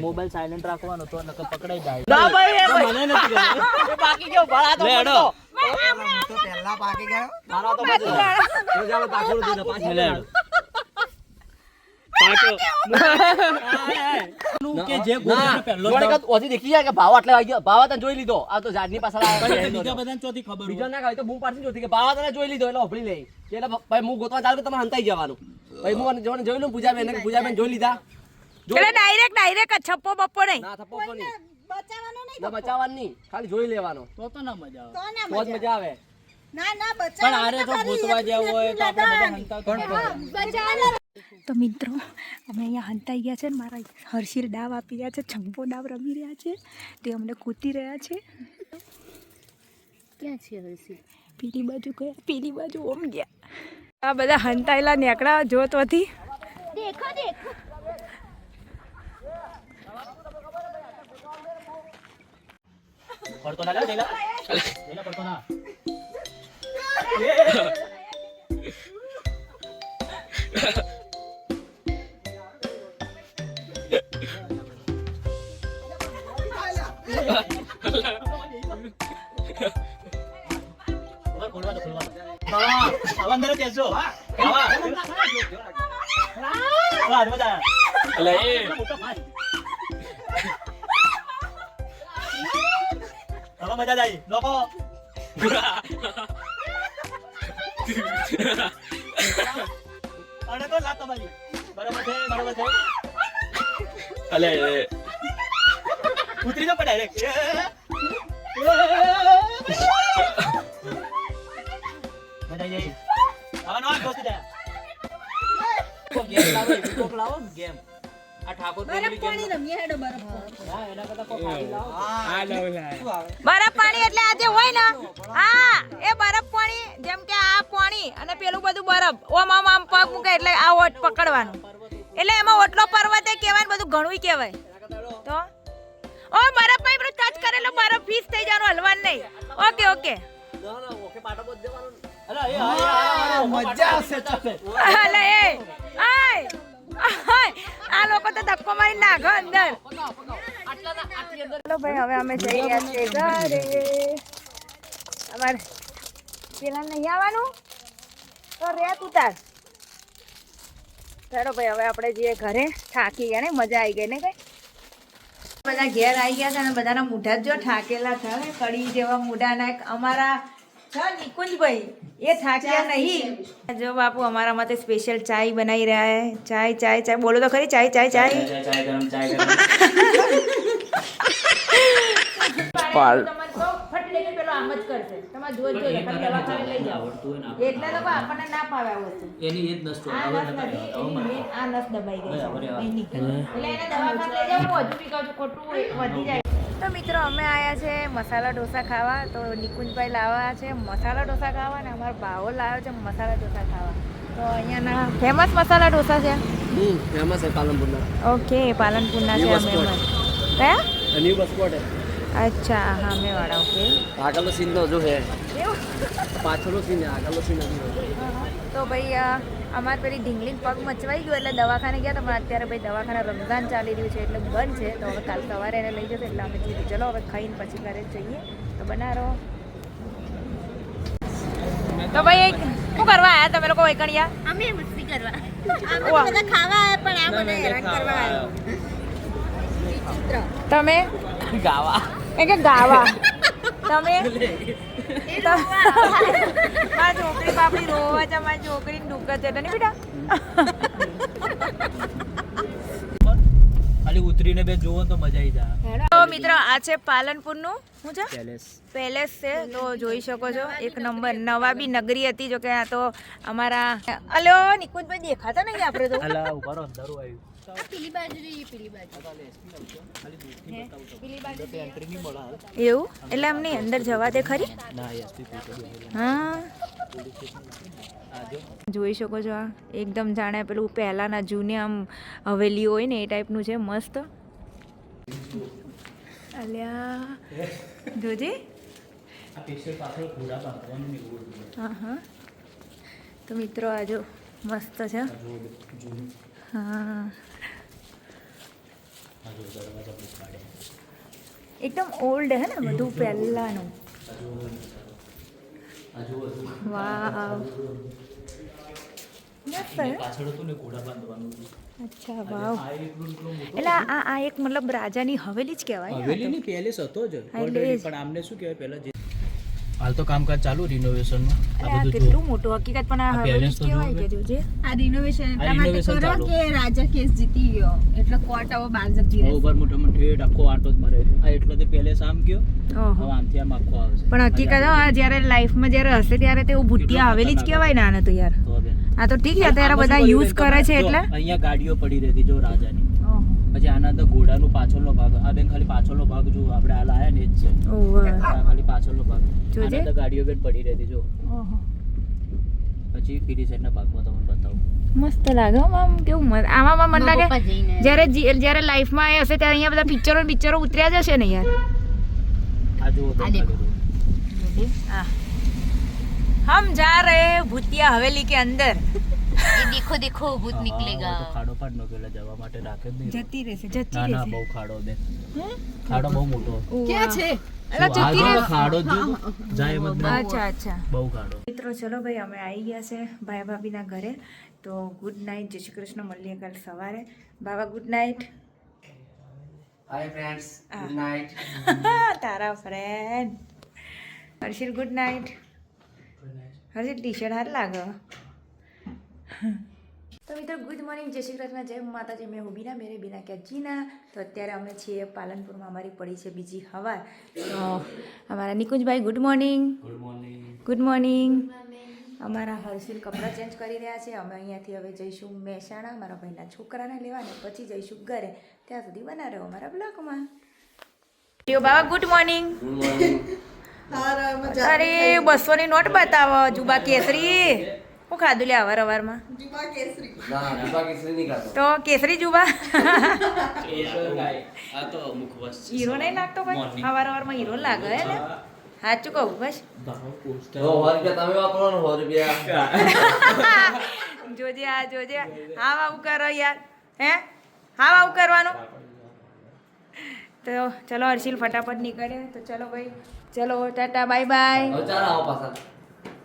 Mobile silent રાખવાનો તો નકર પકડાઈ જાય. ના ભાઈ મને નથી ખબર. એ બાકી ગયો ભળા તો લે, પડતો. તો પહેલા પાકી ગયો. મારો તો બધું રોજાનો પાછળ દીધો પાછી લે. કે જે ગોળનો પહેલો જ દાવ. ઓછી દેખી જાય કે ભાવ આટલે આવી ગયો. ભાવ તને જોઈ લીધો. આ તો ઝાડની પાછળ બીજા આવ્યો. બધાને ચોથી ખબર બીજો હોય. ના ખાય તો બૂમ પાડતી જોતી કે ભાવ તને જોઈ લીધો એટલે ઓફળી લે. એટલે ભાઈ હું ગોતવા ચાલુ કે તમારે હંતાઈ જવાનું. ભાઈ હું જોઈને જોઈ લઉં પૂજાબેન કે પૂજાબેન જોઈ લીધા. એટલે ડાયરેક્ટ છપ્પો બપ્પો નહીં. ના થપ્પો પણ નહીં. બચાવવાનો નહીં. ના બચાવવાનું નહીં. ખાલી જોઈ લેવાનો. તો ના મજા આવે. તો ના બહુ જ મજા આવે. ના ના પણ આરે બચાવવાનો તો ગોતવા જેવું હોય તો આપણે બધા હંતાવતા બચાવવાનો. તો મિત્રો અમે અહીંયા હંતાઈ ગયા છે ને મારા હર્ષિલ ડાવ આપી રહ્યા છે, છંપો ડાવ રમી રહ્યા છે, તે અમને કૂદી રહ્યા છે. ક્યાં છે હર્ષિલ? પેલી બાજુ ગયા, પેલી બાજુ ઓમ ગયા. આ બધા હંતાયેલા નેકડા જોતવાથી. દેખો દેખો. પડતો ના લે લેલા. લેલા પડતો ના. આવા અંદર કેસો આવા વાહ મજા એટલે એ આવા મજા જાય લોકો અરે તો લાતો બાજી બરાબર છે અલે ઉતરી તો પડે ડાયરેક્ટ મજા જાય આવા નો દોસ્ત જાય ગેમ લાવો કોક લાવો ગેમ આ ઠાકોર બરફ પાણી રમીએ હેડો બરફ. હા એના કરતા કોક આવી લાવો આ લાવ લાવ. બરફ પાણી એટલે આજે હોય ને, હા એ બરફ પાણી, જેમ કે આ પાણી અને પેલું બધું બરફ ઓમ આમ આમ પગ મૂકે એટલે આ ઓટ પકડવાનું, એટલે એમાં ઓટલો પર્વત એ કહેવાય ને બધું ઘણું કહેવાય. તો ઓ બરફ માં પેલું ટચ કરેલો બરફ ફીસ થઈ જવાનું, હલવાનું નહીં. Okay okay. ના ના ઓકે પાટો બોલ દેવાનો. અરે એ મજા આવશે ચાલે. અલે એ આય આ લોકો તો ધક્કો મારી નાખો અંદર. ચલો ભાઈ હવે અમે જઈ રહ્યા છીએ ઘરે. અમારે પેલા નહીં આવવાનું તો રે તું તાર. ચાલો ભાઈ હવે આપણે જઈએ ઘરે. થાકી ગયા ને, મજા આવી ગઈ ને કઈ. બધા ઘેર આવી ગયા છે અને બધાના મૂઢા જ જો થાકેલા થાય, કડી જેવા મૂઢાના. અમારા નિકુંજભાઈ એ થાક્યા નહીં. જો બાપુ અમારા માટે સ્પેશિયલ ચાય બનાવી રહ્યા હે. ચાય ચાય ચાય બોલો તો ખરી. ચાય ચાય ચાય ચાય ગરમ ચાય ગરમ પેલો આમ જ કરશે. તમારે જોઈ જોઈએ ખાલી દવાખાને લઈ જાઓ એટલે તો આપણને ના પાવે આ વસ્તુ. એની એ જ નસ આ નસ નથી, એની મેન આ નસ દબાઈ ગઈ છે એની. એટલે એને દવાખાને લઈ જાઓ. હું હજુ બી કહું છું ખોટું વધી જાય. તો મિત્રો અમે આવ્યા છે મસાલા ઢોસા ખાવા. તો નિકુંજભાઈ લાવ્યા છે મસાલા ઢોસા ખાવા અને અમારો ભાવો લાવ્યો છે મસાલા ઢોસા ખાવા. તો અહીંયાના ફેમસ મસાલા ઢોસા છે. ફેમસ છે પાલનપુરના. ઓકે પાલનપુરના છે અમે. કયા? ન્યુ બસ સ્પોટ હે. અચ્છા હા મેં વાળા. ઓકે આગળનો સીન તો જો હે, પાછળનો સીન હે, આગળનો સીન નથી. તો ભાઈ અમારે પેલી ઢીંગલી પગ મચવાઈ ગયો એટલે દવાખાને ગયા. તો પણ અત્યારે ભાઈ દવાખાને રમઝાન ચાલી રહ્યું છે એટલે બંધ છે. તો હવે કાલ સવારે એને લઈ જશે એટલે અમે કીધું ચલો હવે ખાઈને પછી ઘરે જઈએ. તો બનાવો. તો ભાઈ શું કરવા આવ્યા તમે લોકો વૈકણિયા? અમે મસ્તી કરવા. અમે બધા ખાવા આવ્યા પણ આ મને હેરાન કરવા આવ્યો. વિચિત્ર. તમે ગાવા એ કે ગાવા તમે મારી છોકરી બાપડી રોવા છે. મારી છોકરીને દુઃખ છે એટલે નહીં બેટા. ખાલી ઉતરીને બે જોવો તો મજા આવી જાય. તો મિત્રો આ છે પાલનપુરનું શું છે પેલેસ છે. તો જોઈ શકો છો એક નંબર. નવાબી નગરી હતી જો કે આ તો અમારા. અલો નિકુંજભાઈ દેખાતા નહીં આપણે તો. અલા ઉભા રહો અંધારું આવ્યું. પેલી બાજુ જઈએ, પેલી બાજુ. એવું એટલે અમને અંદર જવા દે ખરી. ના એસપી હા જોઈ શકો છો આ એકદમ જાણે પેલું પહેલાના જૂની આમ હવેલી હોય ને એ ટાઈપનું છે. મસ્ત. અલ્યા જોજે. હા હા તો મિત્રો આ જો મસ્ત છે. હા એકદમ ઓલ્ડ હે ને બધું પહેલાનું. વાવ મસ્ત હે. પાછળ હતું ને ઘોડા બાંધવાનું અચ્છા વાવ. એટલે આ એક મતલબ રાજાની હવેલી જ કહેવાય ને? હવેલીની પેલેસ હતો જ હા, એટલે already, જ. પણ આમને શું કહેવાય પહેલા જે હાલ તો કામકાજ ચાલુ રિનોવેશનમાં અરે આ કેટલું મોટું હકીકત પણ આ આ હવેલી balance જ તો કહેવાય જુઓ કે જોજે. આ રિનોવેશન એટલા આ માટે renovation કરો ચાલુ. કે રાજા કેસ જીતી ગયો એટલે કોર્ટ હવે બહાર જતી રહેશે. ઉપર મોટો ઠેઠ આખો આટો જ મારે આ એટલો તે પેલેસ આમ ગયો ઓહો. હવે આમથી આમ આખો આવશે પણ હકીકત હા જ્યારે લાઈફમાં જ્યારે હશે ત્યારે તેવું ભૂતિયા હવેલી જ કહેવાય ને આને તો યાર. તો બેન આ તો ઠીક છે અત્યારે બધા યુઝ કરે છે એટલે. અહીંયા ગાડીઓ પડી રહેતી જો રાજાની. ઓહો. પછી આના તો ઘોડાનું પાછળનો ભાગ આ બેન ખાલી પાછળનો ભાગ જો આપણે હાલ આયા ને એ જ છે ઓહો. આ ખાલી પાછળનો ભાગ જોજે. આના તો ગાડીઓ બેન પડી રહેતી જો ઓહો. પછી પીડી સાઈડના ભાગમાં તમને બતાવું મસ્ત લાગે હો આમ કેવું મસ્ત. આમાં મને લાગે પપ્પા જઈને જ્યારે લાઈફમાં એ હશે ત્યારે અહીંયા બધા પિક્ચરો ઉતર્યા જશે ને યાર. આ જુઓ તો આ દેખો. हाँ। हम जा रहे हैं भूतिया हवेली के अंदर. ये देखो देखो भूत निकलेगा. તો ખાડો પાડ નો પેલા જવા માટે રાખે જ નહીં જતી રહેશે ના ના બહુ ખાડો બે ખાડો બહુ મોટો क्या છે? અલા આ જતી જો રહેશે. ખાડો જ જો જાય એમ જ નહીં. અચ્છા અચ્છા. બહુ ખાડો મિત્રો ચલો ભાઈ અમે આવી ગયા છે ભાઈ ભાભીના ઘરે. તો ગુડ નાઇટ, જય શ્રી કૃષ્ણ, મળીએ કાલ સવારે. બાબા good night. Hi friends, good night. તારા friend Harshil good night. Harshil T shirt હાર લાગે. તો મિત્રો ગુડ મોર્નિંગ, જય શ્રી કૃષ્ણ, જય માતાજી. મેં હું બીના, મેરે બીના ક્યાં જીના. તો અત્યારે અમે છીએ પાલનપુરમાં, અમારી પડી છે બીજી હવાર. તો અમારા Nikunjbhai good morning. Good morning. Good morning. અમારા હર્ષિલ કપડાં ચેન્જ કરી રહ્યા છે. અમે અહીંયાથી હવે જઈશું મહેસાણા મારા ભાઈના છોકરાને લેવાને, પછી જઈશું ઘરે. ત્યાં સુધી બના રહ્યો અમારા બ્લોગમાં. બાબા ગુડ મોર્નિંગ. Good morning. અરે 200 ની નોટ બતાવો. જુબા કેસરી હું ખાધું લે અવાર અવારમાં. ના, દીપા કેસરી નહીં ખાતો. તો કેસરી જુબા આ તો મુખવાસ છે. હીરો નહીં લાગતો ભાઈ. અવાર અવારમાં હીરો લાગે હે ને. સાચું કહું બસ. ભાવ પોસ્ટર. 100 રૂપિયા તમે વાપરવાનો, 100 રૂપિયા. જોજે આ જોજે. હા આવું કરો યાર. હે હા આવું કરવાનું. તો ચલો હર્ષિલ ફટાફટ નીકળે. તો ચલો ભાઈ, ચલો ટાટા બાય બાય. હવે ચાલો આવો પાછા.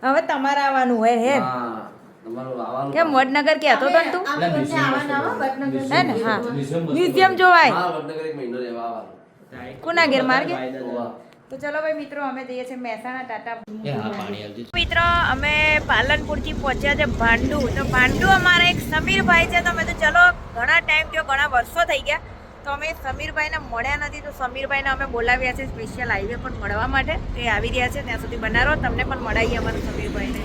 હવે તમારે આવવાનું હોય હે હા, તમારું આવવાનું. કેમ વડનગર કહેતો હતો ને તું? આ બંને આવવાના હો વડનગર. હે ને હા મ્યુઝિયમ જોવાય. હા, વડનગર એક મહિનો રહેવા આવવાનું. કુના ઘેર માર ઘેર? ઓવા. તો ચલો ભાઈ મિત્રો અમે જઈએ છીએ મહેસાણા. ટાટા. એ હા પાણી આવજે. મિત્રો અમે પાલનપુરથી પહોંચ્યા છે ભાંડુ. તો ભાંડુ અમારા એક સમીરભાઈ છે. તો અમે તો ચલો ઘણા ટાઈમ થયો, ઘણા વર્ષો થઈ ગયા, તો અમે સમીરભાઈને મળ્યા નથી. તો સમીરભાઈને અમે બોલાવ્યા છે સ્પેશિયલ હાઈવે પર મળવા માટે. તે આવી રહ્યા છે, ત્યાં સુધી બનાવો. તમને પણ મળાવીએ અમારા સમીરભાઈને.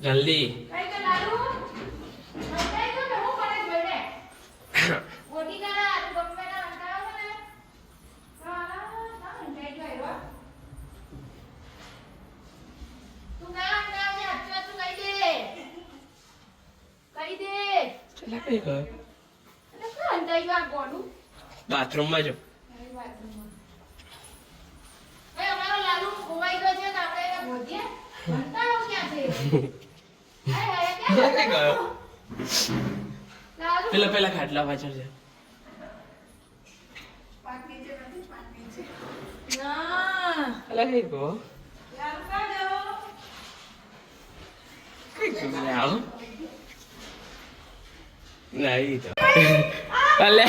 જલ્દી. બાથરૂમમાં જો. પેલા ખાટલા પાછળ છે. અલા કઈ ગો આવો નહીં તો અલે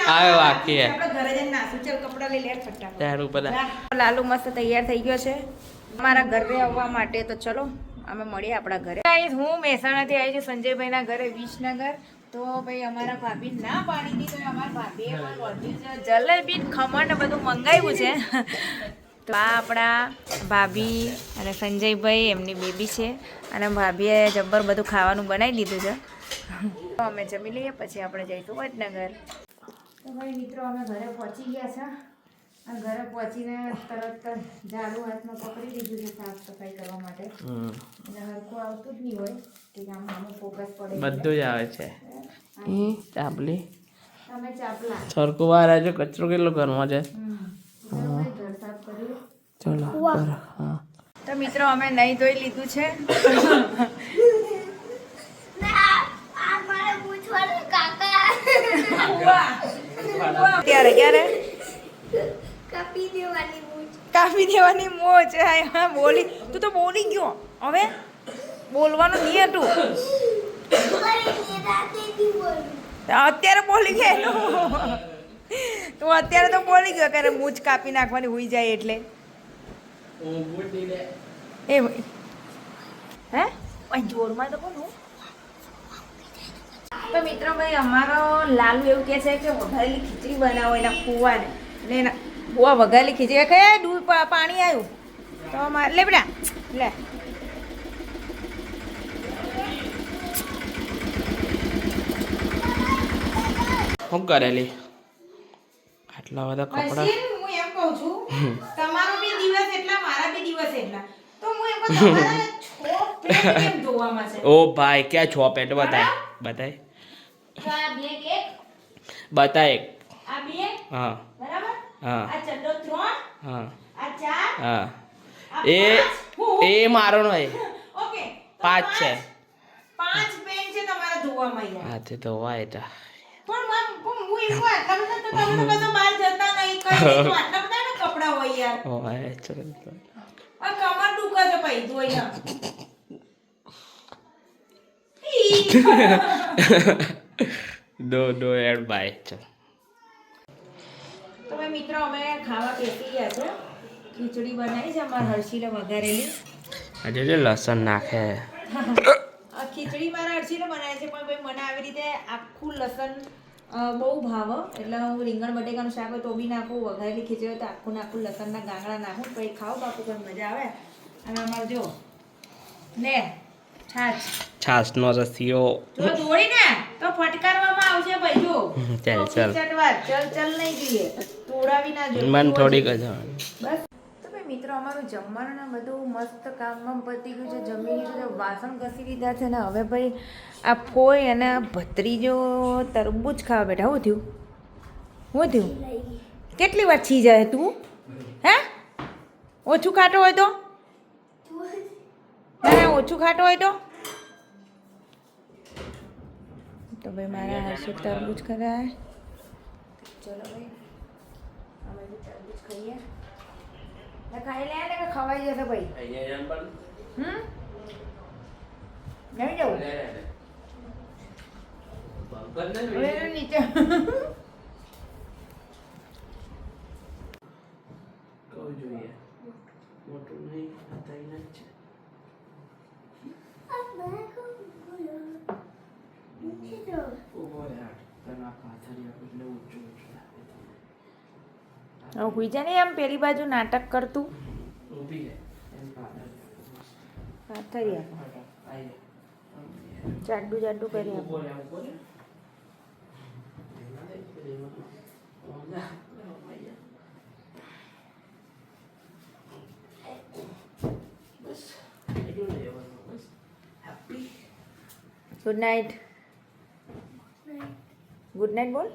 આવે બાકી હે. ઘરે જઈને નાસું. ચાલ કપડાં લઈ લે ફટાફટ. તારું બધા લાલુ મસ્ત તૈયાર થઈ ગયો છે અમારા ઘરે આવવા માટે. તો ચલો અમે મળીએ આપણા ઘરે. Guys, હું મહેસાણાથી આવી છું સંજયભાઈના ઘરે વિસનગર. તો ભાઈ અમારા ભાભી ના પાડી દીધી, તો અમારા ભાભીએ પણ વધ્યું છે જલેબી, ખમણ ને બધું મંગાવ્યું છે. તો આ આપણા ભાભી અને સંજયભાઈ, એમની બેબી છે, અને ભાભીએ જબ્બર બધું ખાવાનું બનાવી લીધું છે. અમે જમી લઈએ પછી આપણે જઈશું વડનગર. તો ભાઈ મિત્રો અમે ઘરે પહોંચી ગયા છે અને ઘરે પહોંચીને તરત ઝાડુ હાથમાં પકડી લીધું છે સાફ સફાઈ કરવા માટે. અને હરખું આવતું જ નહીં હોય કે આમ આમાં ફોકસ પડે. બધું જ આવે છે ચાપલી તમે ચાપલા સરખું વાર આજે કચરો કેટલો ઘરમાં છે. ઘર સાફ કર્યું. ચલો હા તો મિત્રો અમે નહીં ધોઈ લીધું છે. ક્યારે કાપી દેવાની મોજ. હા બોલી તું તો બોલી ગયો. હવે બોલવાનું નહીં હતું. અત્યારે બોલી ગયો તું. અત્યારે તો બોલી ગયો કે મૂછ કાપી નાખવાની હોઈ જાય એટલે. એ હે જોરમાં તો કોનું. તો મિત્રો ભાઈ અમારો લાલુ એવું કહે છે કે વઘારેલી ખીચડી બનાવો એના ફુવાને. એટલે એના ફુવા વઘારેલી ખીચડી કયા દૂધ પાણી આવ્યું તો લે બેટા લે. શું કરેલી આટલા બધા કપડા. હું એમ કહું છું તમારો બી દિવસ એટલા મારા બી દિવસ એટલા તો હું એમ કહું તમારા છ પેન્ટ કેમ ધોવામાં છે. ઓ ભાઈ ક્યાં છો પેન્ટ બતાય બતાય તો આ બ્લેક એક બતાય એક. આ બે હા બરાબર હા આ ચડ્ડો 3 હા આ 4 હા આ એ 5 એ મારો નહીં ઓકે 5 છે. 5 પેન્ટ છે તમારા ધોવામાં યાર. હા તે તો વાય તા પણ હું એવું આટલા બધા તો તમે તો બધા બહાર જતા નહીં કઈ નહીં તો આટલા બધા ને કપડા હોય યાર. ઓ વાય ચલ આ કમર દુખે છે ભાઈ ધોઈ ના. દો એડ બાય ચલ. તો ભાઈ મિત્રો અમે ખાવા બેસી ગયા છે. ખીચડી બનાવી છે અમારા હર્ષીને વઘારેલી. આજે જે લસણ નાખે આ ખીચડી મારા હર્ષીને બનાવી છે પણ ભાઈ મને આવી રીતે આખું લસણ બહુ ભાવે એટલે હું રીંગણ બટેકાનું શાક હોય તો બી નાખું. વઘારેલી ખીચડી હોય તો આખું નાખું લસણના ગાંગડા નાખું પછી ખાવ બાપુ પણ મજા આવે. અને અમારે જો લે છાસનો રસિયો. જો દોડી ને તો ફટકારવામાં આવશે ભાઈ જો. ચાલ ચાલ ચલ નહીં જોઈએ તોડાવી ના જોઈએ. મન થોડીક જ બસ. તો ભાઈ મિત્રો અમારું જમવાનું ને બધું મસ્ત કામમાં પતી ગયું છે. જમી લીધું છે વાસણ ઘસી લીધા છે ને હવે ભાઈ આ ફોઈ અને ભત્રીજો તરબૂચ ખાવા બેઠા. શું થયું કેટલી વાર છી જાય તું હે? ઓછું ખાટો હોય તો ઓછું ખાટો હોય તો ભાઈ મારા હર્ષિત તરબૂચ ખરા. ચલો ભાઈ અમે બી તરબૂચ ખાઈએ. ખાઈ લે ને કે ખવાઈ જશે ભાઈ. નહીં જવું નીચે. મોટું નહીં છે. હુઈ જા ને આમ પેલી બાજુ નાટક કરતું. પાથરિયા જાડું જાડું કરી આપો. Good night. ગુડ નાઇટ બોલ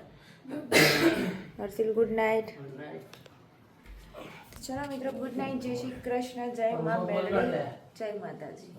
હર્ષિલ. Good night. ચલો મિત્રો ગુડ નાઇટ. જય શ્રી કૃષ્ણ. જય મા મેલડી. જય માતાજી.